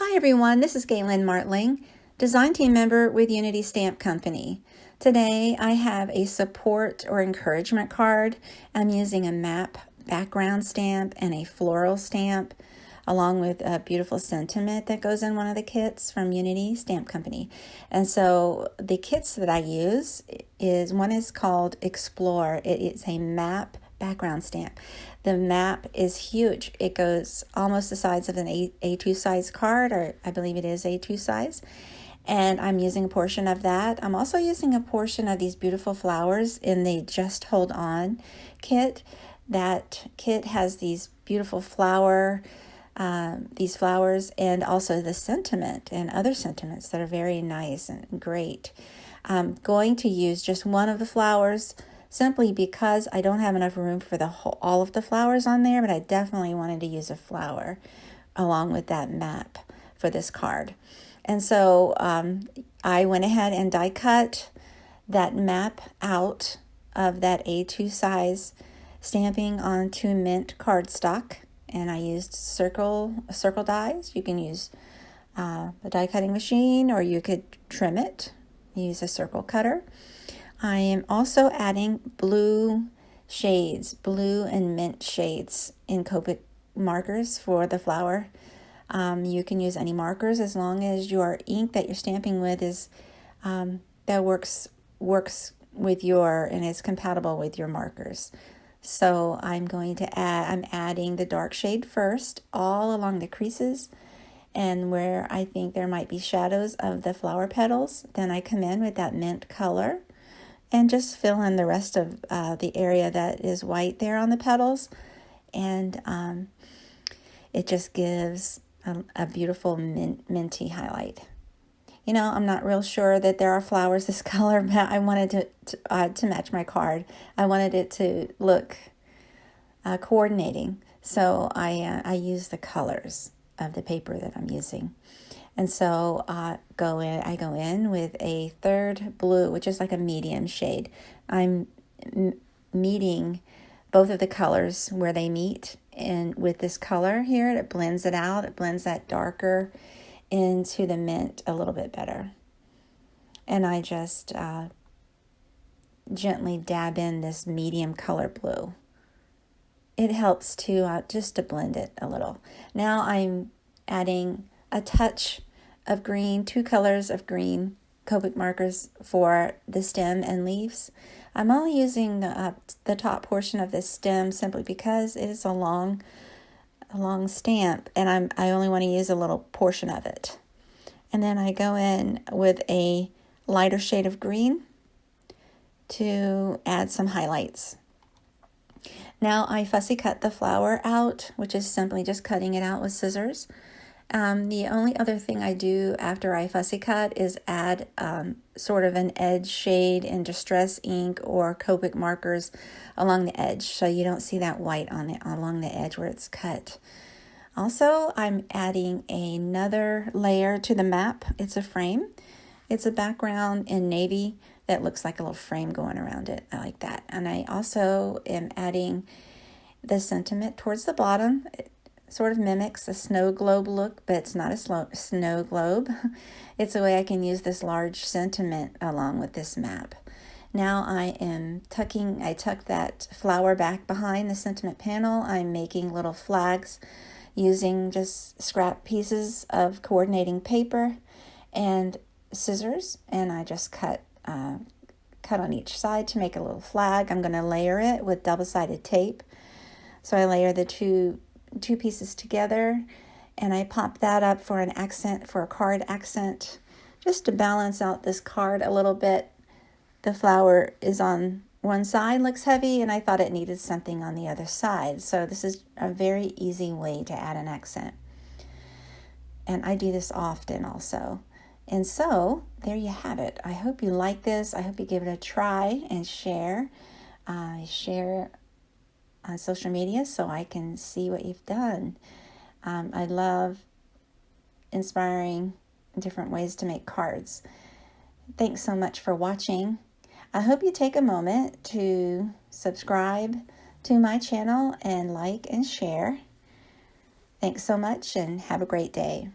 Hi everyone, this is Galen Martling, design team member with Unity Stamp Company. Today I have a support or encouragement card. I'm using a map background stamp and a floral stamp along with a beautiful sentiment that goes in one of the kits from Unity Stamp Company. And so the kits that I use one is called Explore. It is a map background stamp. The map is huge. It goes almost the size of an A2 size card, or I believe it is A2 size. And I'm using a portion of that. I'm also using a portion of these beautiful flowers in the Just Hold On kit. That kit has these beautiful flowers and also the sentiment and other sentiments that are very nice and great. I'm going to use just one of the flowers simply because I don't have enough room for all of the flowers on there, but I definitely wanted to use a flower along with that map for this card. And so I went ahead and die cut that map out of that A2 size stamping onto mint cardstock, and I used circle dies. You can use a die cutting machine, or you could trim it, use a circle cutter. I am also adding blue and mint shades in Copic markers for the flower. You can use any markers as long as your ink that you're stamping with is that works with and is compatible with your markers. So I'm adding the dark shade first all along the creases and where I think there might be shadows of the flower petals. Then I come in with that mint color and just fill in the rest of the area that is white there on the petals. And it just gives a beautiful minty highlight. You know, I'm not real sure that there are flowers this color, but I wanted to match my card. I wanted it to look coordinating. So I use the colors of the paper that I'm using. And so I go in with a third blue, which is like a medium shade. I'm meeting both of the colors where they meet. And with this color here, it blends it out. It blends that darker into the mint a little bit better. And I just gently dab in this medium color blue. It helps to just to blend it a little. Now I'm adding a touch of green, 2 colors of green Copic markers for the stem and leaves. I'm only using the top portion of this stem simply because it is a long stamp, and I only want to use a little portion of it. And then I go in with a lighter shade of green to add some highlights. Now I fussy cut the flower out, which is simply just cutting it out with scissors. The only other thing I do after I fussy cut is add sort of an edge shade in Distress ink or Copic markers along the edge, so you don't see that white along the edge where it's cut. Also, I'm adding another layer to the map. It's a frame. It's a background in navy that looks like a little frame going around it. I like that. And I also am adding the sentiment towards the bottom. It sort of mimics a snow globe look, but it's not a snow globe. It's a way I can use this large sentiment along with this map. Now I tuck that flower back behind the sentiment panel. I'm making little flags using just scrap pieces of coordinating paper and scissors, and I just cut on each side to make a little flag. I'm going to layer it with double-sided tape. So I layer the two pieces together, and I pop that up for an accent, for a card accent, just to balance out this card a little bit. The flower is on one side, looks heavy, and I thought it needed something on the other side. So this is a very easy way to add an accent. And I do this often also. And so there you have it. I hope you like this. I hope you give it a try and share. Share on social media so I can see what you've done. I love inspiring different ways to make cards. Thanks so much for watching. I hope you take a moment to subscribe to my channel and like and share. Thanks so much and have a great day.